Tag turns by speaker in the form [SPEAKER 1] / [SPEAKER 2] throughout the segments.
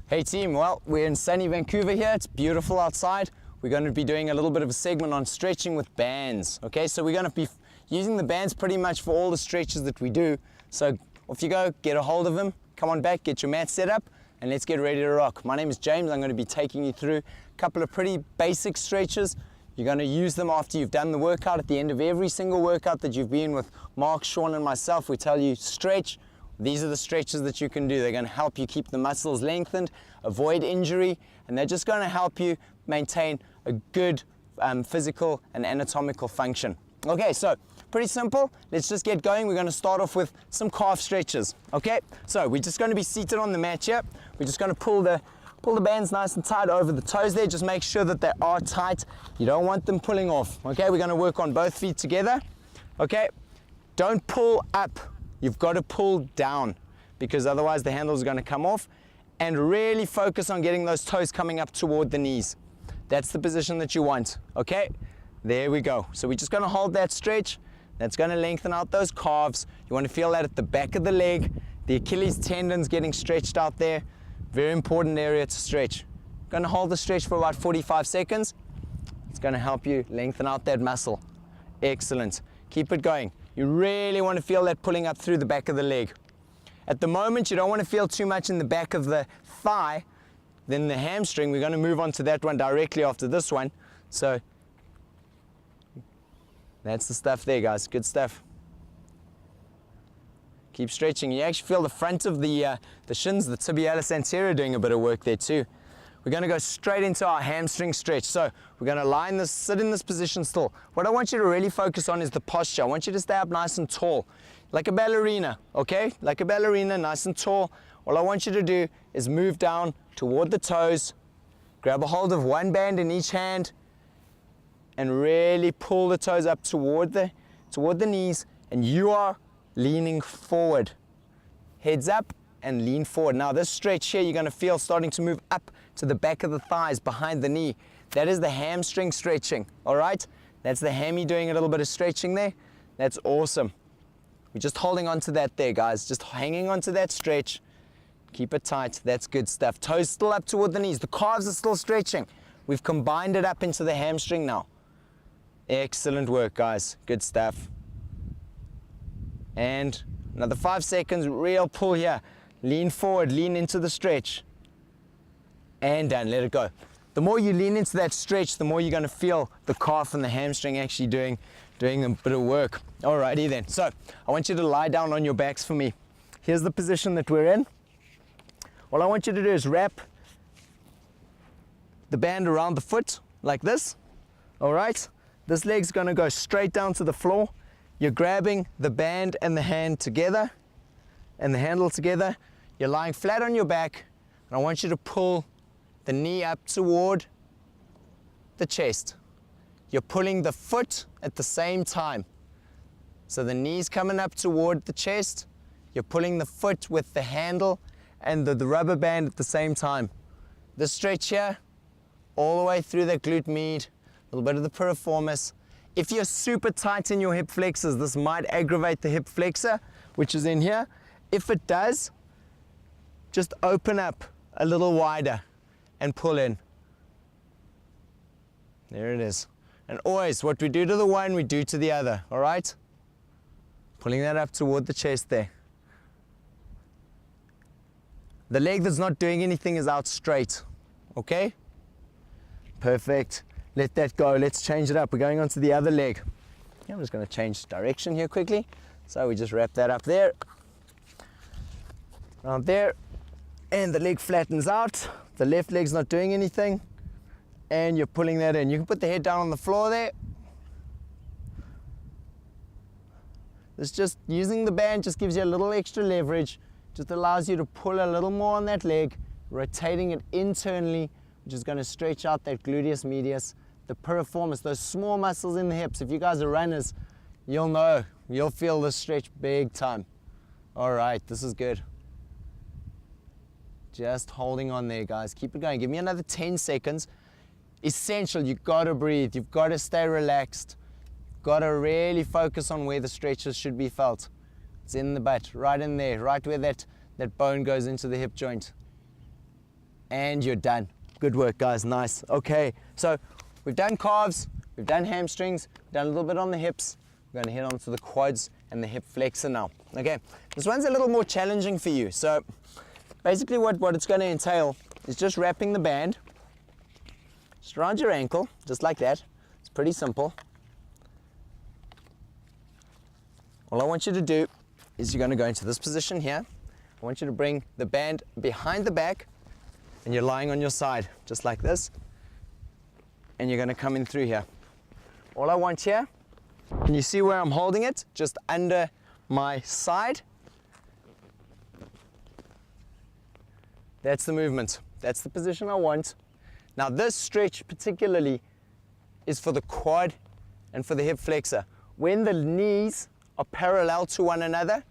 [SPEAKER 1] Hey team, well, we're in sunny Vancouver here. It's beautiful outside. We're going to be doing a little bit of a segment on stretching with bands. Okay, so we're going to be using the bands pretty much for all the stretches that we do. So off you go, get a hold of them, come on back, get your mat set up, and let's get ready to rock. My name is James. I'm going to be taking you through a couple of pretty basic stretches. You're going to use them after you've done the workout. At the end of every single workout that you've been with Mark, Sean, and myself, we tell you stretch. These are the stretches that you can do. They're going to help you keep the muscles lengthened, avoid injury, and they're just going to help you maintain a good physical and anatomical function. Okay, so pretty simple. Let's just get going. We're going to start off with some calf stretches. Okay, so we're just going to be seated on the mat here. We're just going to pull the bands nice and tight over the toes there. Just make sure that they are tight. You don't want them pulling off. Okay, we're going to work on both feet together. Okay, don't pull up. You've got to pull down because otherwise the handles are going to come off, and really focus on getting those toes coming up toward the knees. That's the position that you want. Okay, there we go. So we're just going to hold that stretch. That's going to lengthen out those calves. You want to feel that at the back of the leg. The Achilles tendons getting stretched out there. Very important area to stretch. Going to hold the stretch for about 45 seconds. It's going to help you lengthen out that muscle. Excellent. Keep it going. You really want to feel that pulling up through the back of the leg. At the moment, you don't want to feel too much in the back of the thigh, then the hamstring. We're going to move on to that one directly after this one. So that's the stuff there, guys. Good stuff. Keep stretching. You actually feel the front of the shins, the tibialis anterior, doing a bit of work there too. We're going to go straight into our hamstring stretch. So we're going to sit in this position still. What I want you to really focus on is the posture. I want you to stay up nice and tall, like a ballerina, okay? Like a ballerina, nice and tall. All I want you to do is move down toward the toes, grab a hold of one band in each hand, and really pull the toes up toward the knees, and you are leaning forward. Heads up and lean forward. Now this stretch here, you're going to feel starting to move up to the back of the thighs, behind the knee. That is the hamstring stretching, all right? That's the hammy doing a little bit of stretching there. That's awesome. We're just holding on to that there, guys. Just hanging on to that stretch. Keep it tight. That's good stuff. Toes still up toward the knees. The calves are still stretching. We've combined it up into the hamstring now. Excellent work, guys. Good stuff. And another 5 seconds. Real pull here. Lean forward. Lean into the stretch. And done. Let it go. The more you lean into that stretch, the more you're going to feel the calf and the hamstring actually doing a bit of work. Alrighty then. So I want you to lie down on your backs for me. Here's the position that we're in. All I want you to do is wrap the band around the foot like this. All right. This leg's going to go straight down to the floor. You're grabbing the band and the hand together and the handle together. You're lying flat on your back, and I want you to pull the knee up toward the chest. You're pulling the foot at the same time. So the knee's coming up toward the chest. You're pulling the foot with the handle and the rubber band at the same time. This stretch here, all the way through the glute med, a little bit of the piriformis. If you're super tight in your hip flexors, this might aggravate the hip flexor, which is in here. If it does, just open up a little wider and pull in. There it is. And always, what we do to the one, we do to the other, all right? Pulling that up toward the chest there. The leg that's not doing anything is out straight, okay? Perfect. Let that go. Let's change it up. We're going on to the other leg. Yeah, I'm just going to change direction here quickly. So we just wrap that up there. Around there. And the leg flattens out. The left leg's not doing anything. And you're pulling that in. You can put the head down on the floor there. This just using the band just gives you a little extra leverage. Just allows you to pull a little more on that leg, rotating it internally, which is going to stretch out that gluteus medius, the piriformis, those small muscles in the hips. If you guys are runners, you'll know. You'll feel this stretch big time. All right, this is good. Just holding on there, guys. Keep it going. Give me another 10 seconds. Essential, you've got to breathe. You've got to stay relaxed. You've got to really focus on where the stretches should be felt. It's in the butt, right in there, right where that bone goes into the hip joint. and you're done. Good work, guys, nice. Okay, so we've done calves, we've done hamstrings, we've done a little bit on the hips. We're gonna head on to the quads and the hip flexor now. Okay, this one's a little more challenging for you. So basically what it's gonna entail is just wrapping the band just around your ankle, just like that. It's pretty simple. All I want you to do is you're gonna go into this position here. I want you to bring the band behind the back and you're lying on your side, just like this. And you're gonna come in through here. All I want here, can you see where I'm holding it? Just under my side. That's the movement. That's the position I want. Now this stretch particularly is for the quad and for the hip flexor. When the knees are parallel to one another,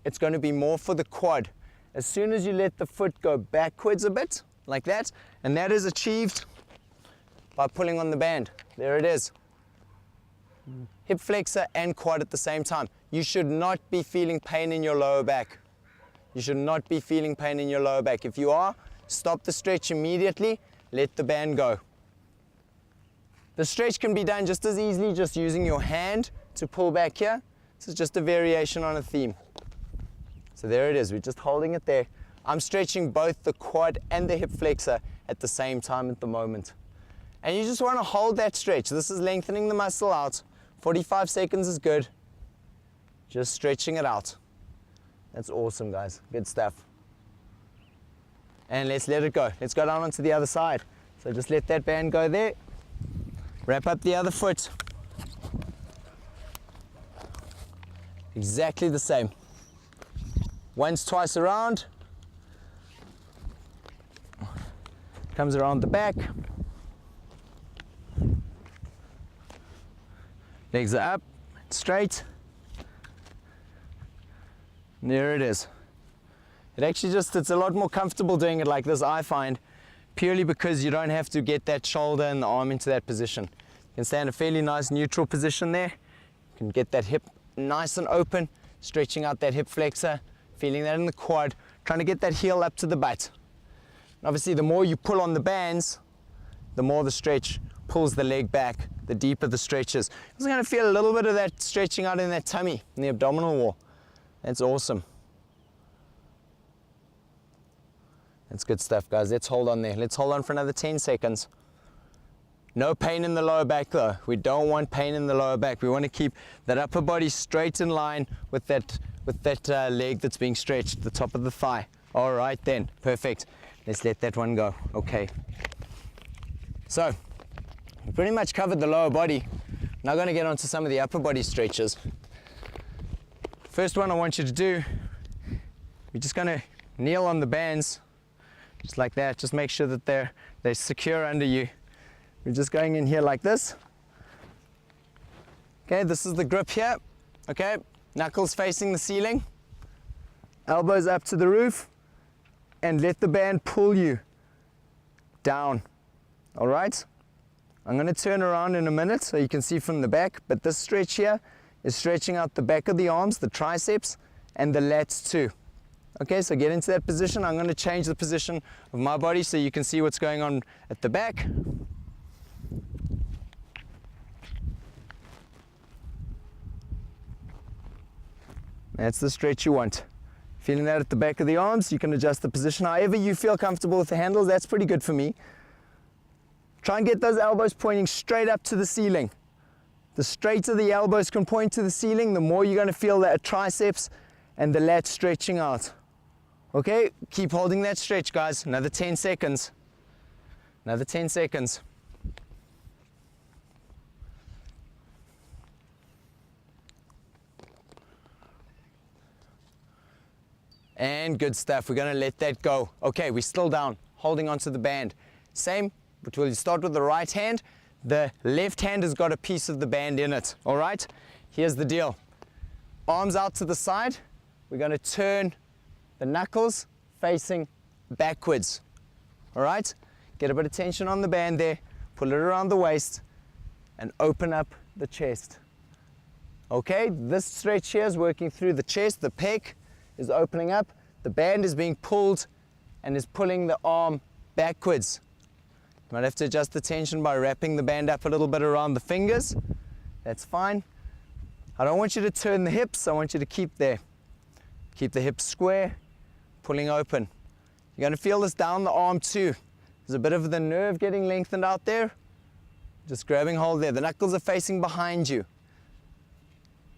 [SPEAKER 1] it's going to be more for the quad. As soon as you let the foot go backwards a bit, like that, and that is achieved by pulling on the band. There it is. Hip flexor and quad at the same time. You should not be feeling pain in your lower back. You should not be feeling pain in your lower back. If you are, stop the stretch immediately, let the band go. The stretch can be done just as easily just using your hand to pull back here. This is just a variation on a theme. So there it is, we're just holding it there. I'm stretching both the quad and the hip flexor at the same time at the moment. And you just want to hold that stretch. This is lengthening the muscle out. 45 seconds is good. Just stretching it out. That's awesome, guys. Good stuff. And let's let it go. Let's go down onto the other side. So just let that band go there. Wrap up the other foot. Exactly the same. Once, twice around. Comes around the back. Legs are up, straight. And there it is. It actually it's a lot more comfortable doing it like this, I find, purely because you don't have to get that shoulder and the arm into that position. You can stay in a fairly nice neutral position there. You can get that hip nice and open, stretching out that hip flexor, feeling that in the quad, trying to get that heel up to the butt. And obviously, the more you pull on the bands, the more the stretch pulls the leg back, the deeper the stretch is. You're going to feel a little bit of that stretching out in that tummy, in the abdominal wall. That's awesome. That's good stuff, guys. Let's hold on there. Let's hold on for another 10 seconds. No pain in the lower back though. We don't want pain in the lower back. We want to keep that upper body straight in line with that leg that's being stretched, the top of the thigh. All right then, perfect. Let's let that one go. Okay. So, we pretty much covered the lower body. Now going to get onto some of the upper body stretches. First one I want you to do, we're just going to kneel on the bands, just like that. Just make sure that they're secure under you. We're just going in here like this. Okay, this is the grip here. Okay, knuckles facing the ceiling, elbows up to the roof, and let the band pull you down. All right, I'm going to turn around in a minute so you can see from the back, but this stretch here is stretching out the back of the arms, the triceps, and the lats too. Okay, so get into that position. I'm going to change the position of my body so you can see what's going on at the back. That's the stretch you want. Feeling that at the back of the arms, you can adjust the position however you feel comfortable with the handles. That's pretty good for me. Try and get those elbows pointing straight up to the ceiling. The straighter the elbows can point to the ceiling, the more you're going to feel that triceps and the lats stretching out. Okay, keep holding that stretch, guys. Another 10 seconds. Another 10 seconds. And good stuff. We're going to let that go. Okay, we're still down, holding onto the band. Same, but we'll start with the right hand. The left hand has got a piece of the band in it. All right, here's the deal. Arms out to the side. We're going to turn the knuckles facing backwards. All right, get a bit of tension on the band there. Pull it around the waist and open up the chest. Okay, this stretch here is working through the chest. The pec is opening up. The band is being pulled and is pulling the arm backwards. You might have to adjust the tension by wrapping the band up a little bit around the fingers. That's fine. I don't want you to turn the hips, I want you to keep there. Keep the hips square, pulling open. You're going to feel this down the arm too. There's a bit of the nerve getting lengthened out there. Just grabbing hold there. The knuckles are facing behind you.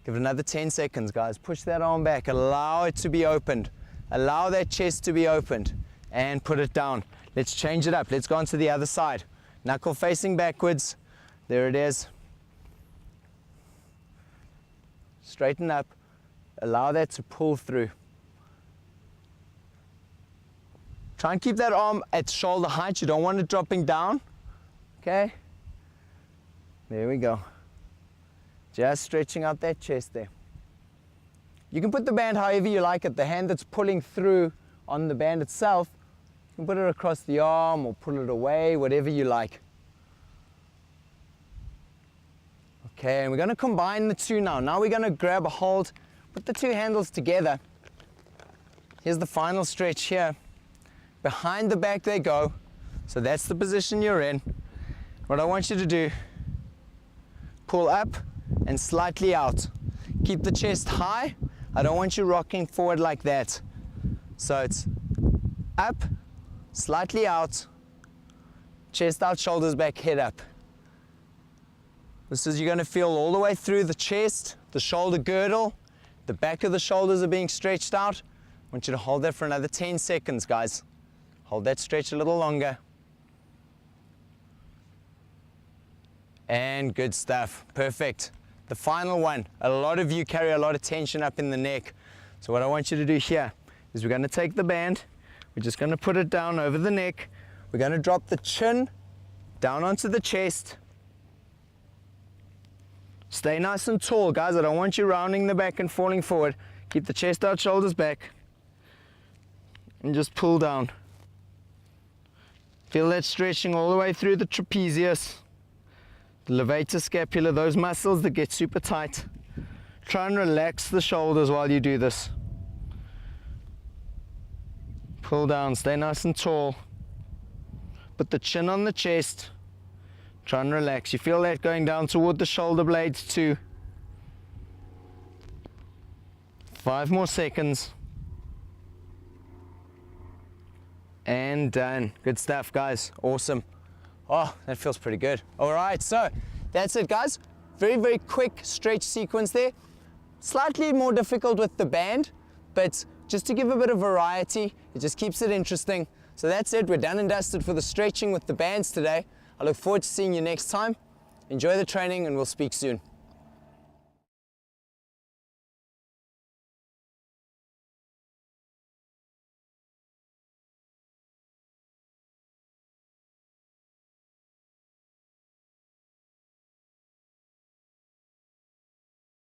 [SPEAKER 1] Give it another 10 seconds, guys. Push that arm back. Allow it to be opened. Allow that chest to be opened. And put it down. Let's change it up. Let's go on to the other side. Knuckle facing backwards. There it is. Straighten up. Allow that to pull through. Try and keep that arm at shoulder height. You don't want it dropping down. Okay? There we go. Just stretching out that chest there. You can put the band however you like it. The hand that's pulling through on the band itself, you can put it across the arm or pull it away, whatever you like. Okay, and we're going to combine the two now. Now we're going to grab a hold, put the two handles together. Here's the final stretch here. Behind the back they go. So that's the position you're in. What I want you to do, pull up and slightly out. Keep the chest high. I don't want you rocking forward like that. So it's up, slightly out, chest out, shoulders back, head up. This is, you're going to feel all the way through the chest, the shoulder girdle, the back of the shoulders are being stretched out. I want you to hold that for another 10 seconds, guys. Hold that stretch a little longer. And good stuff. Perfect. The final one. A lot of you carry a lot of tension up in the neck. So what I want you to do here is we're going to take the band. We're just going to put it down over the neck. We're going to drop the chin down onto the chest. Stay nice and tall, guys. I don't want you rounding the back and falling forward. Keep the chest out, shoulders back. And just pull down. Feel that stretching all the way through the trapezius, the levator scapula, those muscles that get super tight. Try and relax the shoulders while you do this. Pull down, stay nice and tall. Put the chin on the chest. Try and relax. You feel that going down toward the shoulder blades too. 5 more seconds. And done. Good stuff, guys. Awesome. Oh, that feels pretty good. All right, so that's it, guys. Very, very quick stretch sequence there. Slightly more difficult with the band, but just to give a bit of variety, it just keeps it interesting. So that's it. We're done and dusted for the stretching with the bands today. I look forward to seeing you next time. Enjoy the training and we'll speak soon.